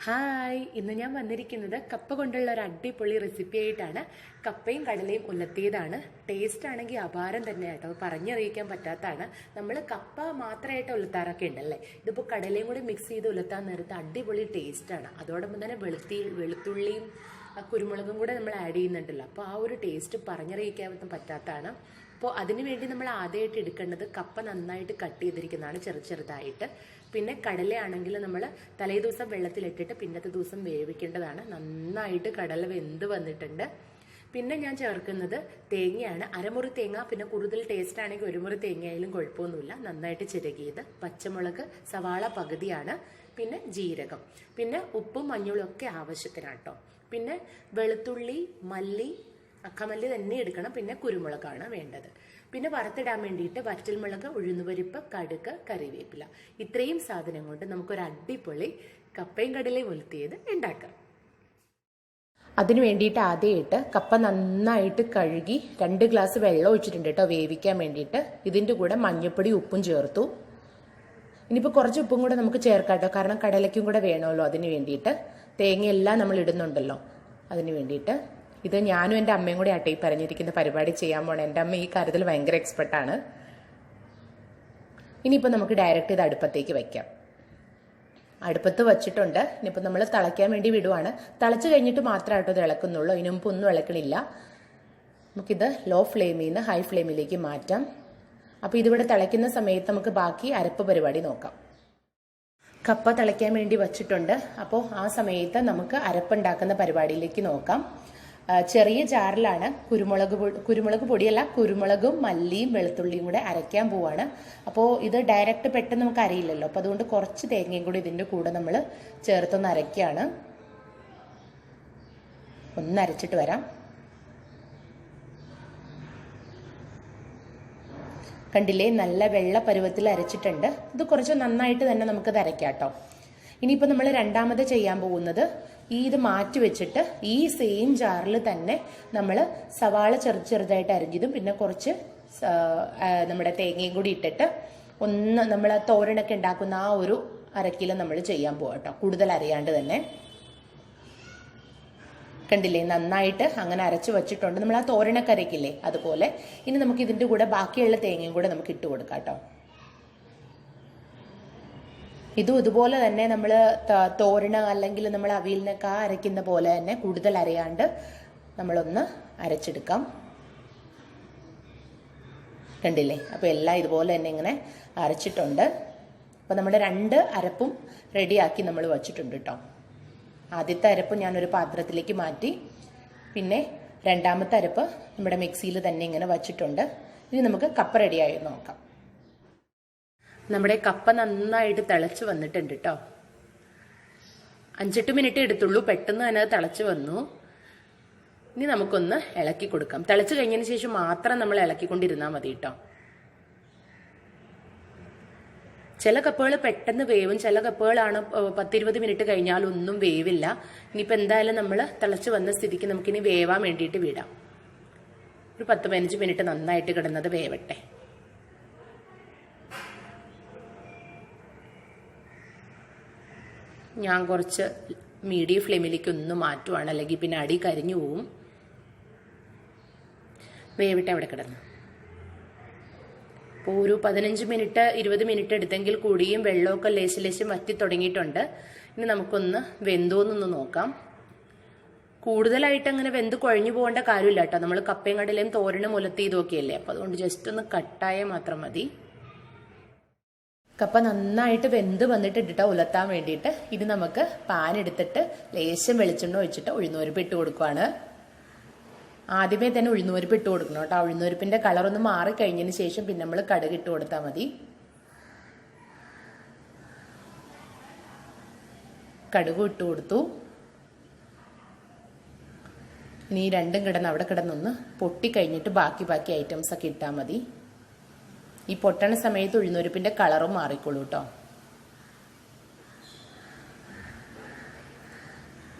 Hi, ഇന്ന് ഞാൻ വന്നിരിക്കുന്നത് കപ്പ കൊണ്ടുള്ള ഒരു അടിപൊളി റെസിപ്പി ആയിട്ടാണ്. കപ്പയും കടലയും ഉലത്തിയതാണ്. ടേസ്റ്റ് ആണെങ്കിൽ അപാരം തന്നെ കേട്ടോ, പറഞ്ഞറിയിക്കാൻ പറ്റാത്തതാണ്. നമ്മൾ കപ്പ മാത്രമായിട്ട് ഉലത്താറൊക്കെ ഉണ്ടല്ലേ, ഇതിപ്പോൾ കടലയും കൂടി മിക്സ് ചെയ്ത് ഉലത്താൻ നേരത്ത് അടിപൊളി ടേസ്റ്റാണ്. അതോടൊപ്പം തന്നെ വെളുത്തുള്ളിയും കുരുമുളകും കൂടെ നമ്മൾ ആഡ് ചെയ്യുന്നുണ്ടല്ലോ, അപ്പോൾ ആ ഒരു ടേസ്റ്റ് പറഞ്ഞറിയിക്കാൻ പറ്റാത്തതാണ്. അപ്പോൾ അതിന് വേണ്ടി നമ്മൾ ആദ്യമായിട്ട് എടുക്കേണ്ടത് കപ്പ നന്നായിട്ട് കട്ട് ചെയ്തിരിക്കുന്നതാണ് ചെറുതായിട്ട്. പിന്നെ കടലയാണെങ്കിൽ നമ്മൾ തലേ ദിവസം വെള്ളത്തിലിട്ടിട്ട് പിന്നത്തെ ദിവസം വേവിക്കേണ്ടതാണ്. നന്നായിട്ട് കടല വെന്ത് വന്നിട്ടുണ്ട്. പിന്നെ ഞാൻ ചേർക്കുന്നത് തേങ്ങയാണ്, അരമുറി തേങ്ങ. പിന്നെ കൂടുതൽ ടേസ്റ്റ് ആണെങ്കിൽ ഒരു മുറി തേങ്ങയായാലും കുഴപ്പമൊന്നുമില്ല. നന്നായിട്ട് ചിരകിയത്, പച്ചമുളക്, സവാള പകുതിയാണ്, പിന്നെ ജീരകം, പിന്നെ ഉപ്പും മഞ്ഞളും ഒക്കെ ആവശ്യത്തിനാട്ടോ. പിന്നെ വെളുത്തുള്ളി, മല്ലി, അക്കമല്ലി തന്നെ എടുക്കണം. പിന്നെ കുരുമുളകാണ് വേണ്ടത്. പിന്നെ വറുത്തിടാൻ വേണ്ടിയിട്ട് വറ്റൽമുളക്, ഉഴുന്നുപരിപ്പ്, കടുക്, കറിവേപ്പില. ഇത്രയും സാധനം കൊണ്ട് നമുക്കൊരു അടിപൊളി കപ്പയും കടലയും ഉലത്തിയത് ഉണ്ടാക്കാം. അതിന് വേണ്ടിയിട്ട് ആദ്യമായിട്ട് കപ്പ നന്നായിട്ട് കഴുകി 2 ഗ്ലാസ് വെള്ളം ഒഴിച്ചിട്ടുണ്ട് കേട്ടോ, വേവിക്കാൻ വേണ്ടിയിട്ട്. ഇതിൻ്റെ കൂടെ മഞ്ഞൾപ്പൊടി, ഉപ്പും ചേർത്തു. ഇനിയിപ്പോൾ കുറച്ച് ഉപ്പും കൂടെ നമുക്ക് ചേർക്കാം കേട്ടോ, കാരണം കടലയ്ക്കും കൂടെ വേണമല്ലോ. അതിന് വേണ്ടിയിട്ട് തേങ്ങയെല്ലാം നമ്മൾ ഇടുന്നുണ്ടല്ലോ, അതിന് വേണ്ടിയിട്ട്. ഇത് ഞാനും എൻ്റെ അമ്മയും കൂടെ ആട്ടെ ഈ പറഞ്ഞിരിക്കുന്ന പരിപാടി ചെയ്യാൻ പോണേ. എൻ്റെ അമ്മ ഈ കാര്യത്തിൽ ഭയങ്കര എക്സ്പെർട്ടാണ്. ഇനിയിപ്പോൾ നമുക്ക് ഡയറക്റ്റ് ഇത് അടുപ്പത്തേക്ക് വയ്ക്കാം. അടുപ്പത്ത് വച്ചിട്ടുണ്ട്. ഇനിയിപ്പോൾ നമ്മൾ തിളയ്ക്കാൻ വേണ്ടി വിടുവാണ്. തിളച്ച് കഴിഞ്ഞിട്ട് മാത്രമായിട്ടോ ഇത് ഇളക്കുന്നുള്ളൂ, ഇതിനു മുമ്പ് ഒന്നും ഇളക്കണില്ല. നമുക്കിത് ലോ ഫ്ലെയിമിൽ നിന്ന് ഹൈ ഫ്ലെയിമിലേക്ക് മാറ്റാം. അപ്പോൾ ഇതിവിടെ തിളയ്ക്കുന്ന സമയത്ത് നമുക്ക് ബാക്കി അരപ്പ് പരിപാടി നോക്കാം. കപ്പ തിളയ്ക്കാൻ വേണ്ടി വച്ചിട്ടുണ്ട്. അപ്പോൾ ആ സമയത്ത് നമുക്ക് അരപ്പുണ്ടാക്കുന്ന പരിപാടിയിലേക്ക് നോക്കാം. ചെറിയ ജാറിലാണ് കുരുമുളക് പൊടിയല്ല, കുരുമുളകും മല്ലിയും വെളുത്തുള്ളിയും കൂടെ അരയ്ക്കാൻ പോവാണ്. അപ്പോൾ ഇത് ഡയറക്റ്റ് പെട്ടെന്ന് നമുക്ക് അറിയില്ലല്ലോ, അപ്പോൾ അതുകൊണ്ട് കുറച്ച് തേങ്ങയും കൂടി ഇതിൻ്റെ കൂടെ നമ്മൾ ചേർത്തൊന്ന് അരയ്ക്കുകയാണ്. ഒന്ന് അരച്ചിട്ട് വരാം. കണ്ടില്ലേ, നല്ല വെള്ള പരുവത്തിൽ അരച്ചിട്ടുണ്ട്. ഇത് കുറച്ച് നന്നായിട്ട് തന്നെ നമുക്കത് അരയ്ക്കാം കേട്ടോ. ഇനിയിപ്പോൾ നമ്മൾ രണ്ടാമത് ചെയ്യാൻ പോകുന്നത്, ഇത് മാറ്റി വെച്ചിട്ട് ഈ സെയിം ജാറിൽ തന്നെ നമ്മൾ സവാള ചെറുതായിട്ട് അരിഞ്ഞതും പിന്നെ കുറച്ച് നമ്മുടെ തേങ്ങയും കൂടി ഇട്ടിട്ട് ഒന്ന് നമ്മൾ തോരനൊക്കെ ഉണ്ടാക്കുന്ന ആ ഒരു അരക്കിലോ നമ്മൾ ചെയ്യാൻ പോകാം കേട്ടോ, കൂടുതൽ അരയാണ്ട് തന്നെ. കണ്ടില്ലേ, നന്നായിട്ട് അങ്ങനെ അരച്ച് വെച്ചിട്ടുണ്ട്. നമ്മൾ ആ തോരനൊക്കെ അരക്കില്ലേ അതുപോലെ. ഇനി നമുക്ക് ഇതിൻ്റെ കൂടെ ബാക്കിയുള്ള തേങ്ങയും കൂടെ നമുക്ക് ഇട്ട് കൊടുക്കാം കേട്ടോ. ഇതുപോലെ തന്നെ നമ്മൾ തോരന അല്ലെങ്കിൽ നമ്മൾ അവിയലിനൊക്കെ അരയ്ക്കുന്ന പോലെ തന്നെ കൂടുതൽ അരയാണ്ട് നമ്മളൊന്ന് അരച്ചെടുക്കാം. കണ്ടില്ലേ, അപ്പോൾ എല്ലാം ഇതുപോലെ തന്നെ ഇങ്ങനെ അരച്ചിട്ടുണ്ട്. അപ്പോൾ നമ്മുടെ 2 അരപ്പും റെഡിയാക്കി നമ്മൾ വച്ചിട്ടുണ്ട് കേട്ടോ. ആദ്യത്തെ അരപ്പ് ഞാനൊരു പാത്രത്തിലേക്ക് മാറ്റി. പിന്നെ രണ്ടാമത്തെ അരപ്പ് നമ്മുടെ മിക്സിയിൽ തന്നെ ഇങ്ങനെ വച്ചിട്ടുണ്ട്. ഇനി നമുക്ക് കപ്പ റെഡിയായി നോക്കാം. നമ്മുടെ കപ്പ നന്നായിട്ട് തിളച്ച് വന്നിട്ടുണ്ട് കേട്ടോ. 5-8 മിനിറ്റ് എടുത്തുള്ളൂ, പെട്ടെന്ന് തന്നെ അത് തിളച്ച് വന്നു. ഇനി നമുക്കൊന്ന് ഇളക്കി കൊടുക്കാം. തിളച്ച് കഴിഞ്ഞതിന് ശേഷം മാത്രം നമ്മൾ ഇളക്കിക്കൊണ്ടിരുന്നാൽ മതി കേട്ടോ. ചില കപ്പകൾ പെട്ടെന്ന് വേവും, ചില കപ്പകളാണ് 10-20 മിനിറ്റ് കഴിഞ്ഞാൽ ഒന്നും വേവില്ല. ഇനിയിപ്പോൾ എന്തായാലും നമ്മൾ തിളച്ച് വന്ന സ്ഥിതിക്ക് നമുക്കിനി വേവാൻ വേണ്ടിയിട്ട് വിടാം. ഒരു 10-15 മിനിറ്റ് നന്നായിട്ട് കിടന്നത് വേവട്ടെ. ഞാൻ കുറച്ച് മീഡിയം ഫ്ലെയിമിലേക്ക് ഒന്ന് മാറ്റുവാണ്, അല്ലെങ്കിൽ പിന്നെ അടി കരിഞ്ഞു പോവും. വേവിട്ട് അവിടെ കിടന്നു. അപ്പോൾ ഒരു 15-20 മിനിറ്റ് എടുത്തെങ്കിൽ കൂടിയും വെള്ളമൊക്കെ ലേശം വറ്റി തുടങ്ങിയിട്ടുണ്ട്. ഇനി നമുക്കൊന്ന് വെന്തോന്നൊന്ന് നോക്കാം. കൂടുതലായിട്ട് അങ്ങനെ വെന്ത് കുഴഞ്ഞു പോകേണ്ട കാര്യമില്ല കേട്ടോ. നമ്മൾ കപ്പയും കടലയും തോരനും ഉലത്തി ഇതൊക്കെയല്ലേ, അപ്പോൾ അതുകൊണ്ട് ജസ്റ്റ് ഒന്ന് കട്ടായാൽ മാത്രം മതി. കപ്പ നന്നായിട്ട് വെന്ത് വന്നിട്ട് ഇട്ടിട്ട് ഉലത്താൻ വേണ്ടിയിട്ട് ഇത് നമുക്ക് പാൻ എടുത്തിട്ട് ലേശം വെളിച്ചെണ്ണ ഒഴിച്ചിട്ട് ഉഴുന്നുപരിപ്പ് ഇട്ട് കൊടുക്കുവാണ്. ആദ്യമേ തന്നെ ഉഴുന്നുപരിപ്പ് ഇട്ട് കൊടുക്കണം കേട്ടോ. ഉഴുന്നുപരിപ്പിന്റെ കളറൊന്ന് മാറിക്കഴിഞ്ഞതിന് ശേഷം പിന്നെ നമ്മൾ കടുക് ഇട്ട് കൊടുത്താൽ മതി. കടുക് ഇട്ട് കൊടുത്തു. ഇനി രണ്ടും കിടന്ന് അവിടെ കിടന്നൊന്ന് പൊട്ടിക്കഴിഞ്ഞിട്ട് ബാക്കി ഐറ്റംസ് ഒക്കെ ഇട്ടാൽ മതി. ഈ പൊട്ടണ സമയത്ത് ഉഴുന്നുപരിപ്പിന്റെ കളറും മാറിക്കോളൂ കേട്ടോ.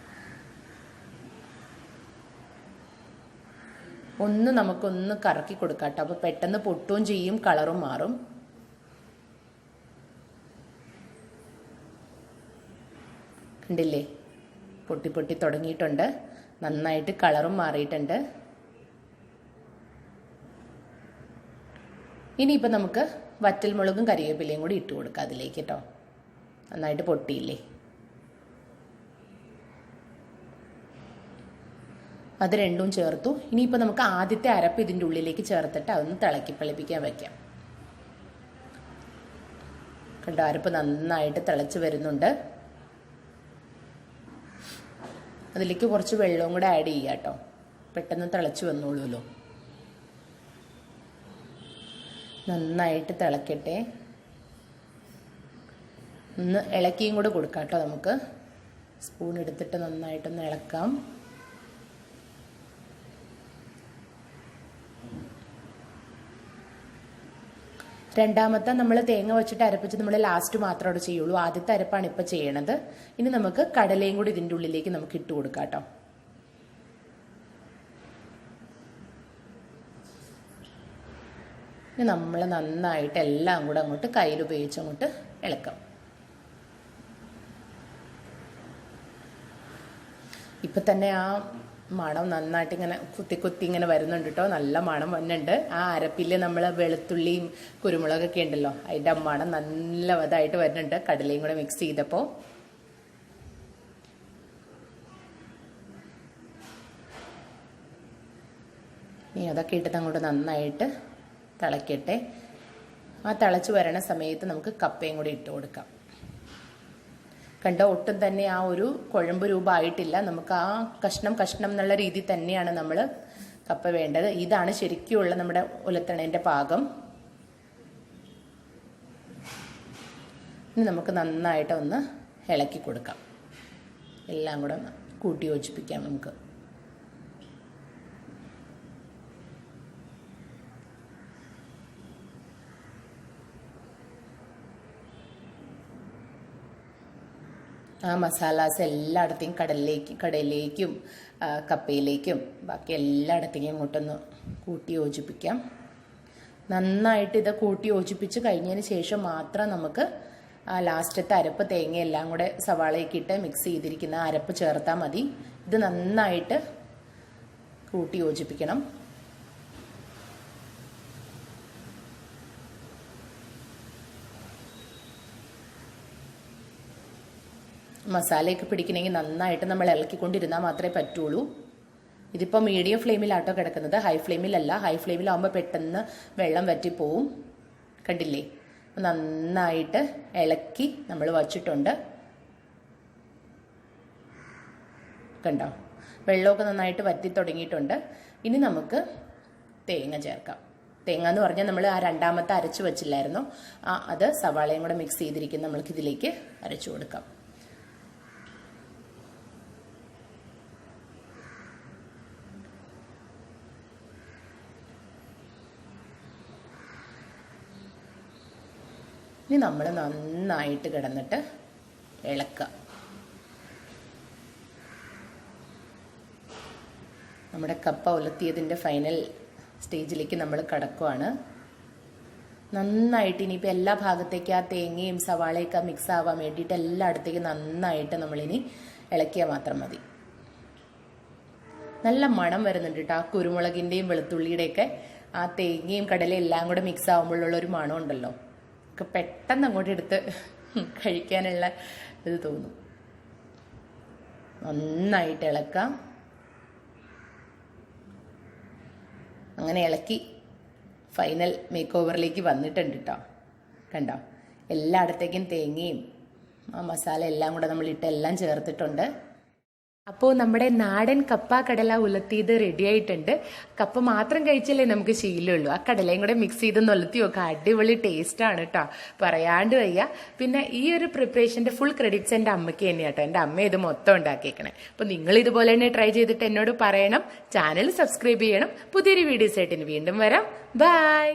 നമുക്കൊന്ന് കറക്കി കൊടുക്കാം കേട്ടോ. അപ്പോൾ പെട്ടെന്ന് പൊട്ടുകയും ചെയ്യും, കളറും മാറും. ഉണ്ടില്ലേ, പൊട്ടി പൊട്ടി തുടങ്ങിയിട്ടുണ്ട്. നന്നായിട്ട് കളറും മാറിയിട്ടുണ്ട്. ഇനിയിപ്പോൾ നമുക്ക് വറ്റൽമുളകും കറിവേപ്പിലയും കൂടി ഇട്ട് കൊടുക്കാം അതിലേക്ക് കേട്ടോ. നന്നായിട്ട് പൊട്ടിയില്ലേ, അത് രണ്ടും ചേർത്തു. ഇനിയിപ്പോൾ നമുക്ക് ആദ്യത്തെ അരപ്പ് ഇതിൻ്റെ ഉള്ളിലേക്ക് ചേർത്തിട്ട് അതൊന്ന് തിളപ്പിക്കാൻ വയ്ക്കാം. കണ്ടോ, അരപ്പ് നന്നായിട്ട് തിളച്ച് വരുന്നുണ്ട്. അതിലേക്ക് കുറച്ച് വെള്ളവും കൂടെ ആഡ് ചെയ്യുക കേട്ടോ, പെട്ടെന്ന് തിളച്ച് വന്നോളൂല്ലോ. നന്നായിട്ട് തിളക്കട്ടെ. ഒന്ന് ഇളക്കിയും കൂടെ കൊടുക്കാം കേട്ടോ. നമുക്ക് സ്പൂൺ എടുത്തിട്ട് നന്നായിട്ടൊന്ന് ഇളക്കാം. രണ്ടാമത്തെ നമ്മൾ തേങ്ങ വെച്ചിട്ട് അരപ്പിച്ച് നമ്മൾ ലാസ്റ്റ് മാത്രമേ ചെയ്യുള്ളൂ. ആദ്യത്തെ അരപ്പാണ് ഇപ്പം ചെയ്യണത്. ഇനി നമുക്ക് കടലയും കൂടി ഇതിൻ്റെ ഉള്ളിലേക്ക് നമുക്ക് ഇട്ട് കൊടുക്കാം കേട്ടോ. ഇനി നമ്മൾ നന്നായിട്ട് എല്ലാം കൂടെ അങ്ങോട്ട് കയ്യിൽ ഉപയോഗിച്ച് അങ്ങോട്ട് ഇളക്കാം. ഇപ്പം തന്നെ ആ മണം നന്നായിട്ട് ഇങ്ങനെ കുത്തി കുത്തി ഇങ്ങനെ വരുന്നുണ്ട് കേട്ടോ. നല്ല മണം വന്നുണ്ട്. ആ അരപ്പിൽ നമ്മൾ വെളുത്തുള്ളിയും കുരുമുളകൊക്കെ ഉണ്ടല്ലോ, അതിൻ്റെ മണം നല്ല ഇതായിട്ട് വരുന്നുണ്ട് കടലയും കൂടെ മിക്സ് ചെയ്തപ്പോൾ. ഇനി അതൊക്കെ ഇട്ടിട്ട് അങ്ങോട്ട് നന്നായിട്ട് തിളക്കട്ടെ. ആ തിളച്ച് വരണ സമയത്ത് നമുക്ക് കപ്പയും കൂടി ഇട്ട് കൊടുക്കാം. കണ്ടോ, ഒട്ടും തന്നെ ആ ഒരു കുഴമ്പ് രൂപമായിട്ടില്ല. നമുക്ക് ആ കഷ്ണം എന്നുള്ള രീതിയിൽ തന്നെയാണ് നമ്മൾ കപ്പ വേണ്ടത്. ഇതാണ് ശരിക്കുമുള്ള നമ്മുടെ ഉലത്തണേൻ്റെ പാകം. ഇനി നമുക്ക് നന്നായിട്ട് ഒന്ന് ഇളക്കി കൊടുക്കാം. എല്ലാം കൂടെ കൂട്ടി യോജിപ്പിക്കാം നമുക്ക്. ആ മസാലാസ് എല്ലായിടത്തേക്കും കടലിലേക്കും കപ്പയിലേക്കും ബാക്കി എല്ലായിടത്തേക്കും അങ്ങോട്ടൊന്ന് കൂട്ടി യോജിപ്പിക്കാം. നന്നായിട്ട് ഇത് കൂട്ടി യോജിപ്പിച്ച് കഴിഞ്ഞതിന് ശേഷം മാത്രം നമുക്ക് ലാസ്റ്റത്തെ അരപ്പ് തേങ്ങ എല്ലാം കൂടെ സവാളയൊക്കെ ഇട്ട് മിക്സ് ചെയ്തിരിക്കുന്ന അരപ്പ് ചേർത്താൽ മതി. ഇത് നന്നായിട്ട് കൂട്ടി യോജിപ്പിക്കണം. മസാലയൊക്കെ പിടിക്കണമെങ്കിൽ നന്നായിട്ട് നമ്മൾ ഇളക്കിക്കൊണ്ടിരുന്നാൽ മാത്രമേ പറ്റുള്ളൂ. ഇതിപ്പോൾ മീഡിയം ഫ്ലെയിമിലാട്ടോ കിടക്കുന്നത്, ഹൈ ഫ്ലെയിമിലല്ല. ഹൈ ഫ്ലെയിമിലാവുമ്പോൾ പെട്ടെന്ന് വെള്ളം വറ്റിപ്പോവും. കണ്ടില്ലേ, നന്നായിട്ട് ഇളക്കി നമ്മൾ വച്ചിട്ടുണ്ട്. കണ്ടോ, വെള്ളമൊക്കെ നന്നായിട്ട് വറ്റി തുടങ്ങിയിട്ടുണ്ട്. ഇനി നമുക്ക് തേങ്ങ ചേർക്കാം. തേങ്ങ എന്ന് പറഞ്ഞാൽ നമ്മൾ ആ രണ്ടാമത്തെ അരച്ച് വെച്ചില്ലായിരുന്നോ, അത് സവാളയും കൂടെ മിക്സ് ചെയ്തിരിക്കുന്ന നമ്മൾക്ക് ഇതിലേക്ക് അരച്ചു കൊടുക്കാം. ഇനി നമ്മൾ നന്നായിട്ട് കിടന്നിട്ട് ഇളക്കുക. നമ്മുടെ കപ്പ ഉലത്തിയതിൻ്റെ ഫൈനൽ സ്റ്റേജിലേക്ക് നമ്മൾ കടക്കുവാണ്. നന്നായിട്ട് ഇനിയിപ്പോൾ എല്ലാ ഭാഗത്തേക്കും ആ തേങ്ങയും സവാളയൊക്കെ മിക്സ് ആവാൻ വേണ്ടിയിട്ട് എല്ലായിടത്തേക്കും നന്നായിട്ട് നമ്മളിനി ഇളക്കിയാൽ മാത്രം മതി. നല്ല മണം വരുന്നുണ്ട് കേട്ടോ. ആ കുരുമുളകിൻ്റെയും വെളുത്തുള്ളിയുടെയൊക്കെ ആ തേങ്ങയും കടലയും എല്ലാം കൂടെ മിക്സ് ആകുമ്പോഴുള്ളൊരു മണം ഉണ്ടല്ലോ, ഒക്കെ പെട്ടെന്ന് അങ്ങോട്ട് എടുത്ത് കഴിക്കാനുള്ള ഇത് തോന്നും. നന്നായിട്ട് ഇളക്കാം. അങ്ങനെ ഇളക്കി ഫൈനൽ മേക്ക് ഓവറിലേക്ക് വന്നിട്ടുണ്ട് കേട്ടോ. കണ്ടോ, എല്ലായിടത്തേക്കും തേങ്ങയും ആ മസാല എല്ലാം കൂടെ നമ്മളിട്ട് എല്ലാം ചേർത്തിട്ടുണ്ട്. അപ്പോൾ നമ്മുടെ നാടൻ കപ്പ കടല ഉലത്തിയത് റെഡി ആയിട്ടുണ്ട്. കപ്പ മാത്രം കഴിച്ചല്ലേ നമുക്ക് ശീലമുള്ളൂ. ആ കടലയും കൂടെ മിക്സ് ചെയ്ത് ഉലത്തി നോക്കുക, അടിപൊളി ടേസ്റ്റാണ് കേട്ടോ, പറയാണ്ട് വയ്യ. പിന്നെ ഈ ഒരു പ്രിപ്പറേഷൻ്റെ ഫുൾ ക്രെഡിറ്റ്സ് എൻ്റെ അമ്മയ്ക്ക് തന്നെയാണ് കേട്ടോ. എൻ്റെ അമ്മ ഇത് മൊത്തം ഉണ്ടാക്കിയേക്കണേ. അപ്പോൾ നിങ്ങൾ ഇതുപോലെ തന്നെ ട്രൈ ചെയ്തിട്ട് എന്നോട് പറയണം. ചാനൽ സബ്സ്ക്രൈബ് ചെയ്യണം. പുതിയൊരു വീഡിയോസ് ആയിട്ട് ഇനി വീണ്ടും വരാം. ബൈ.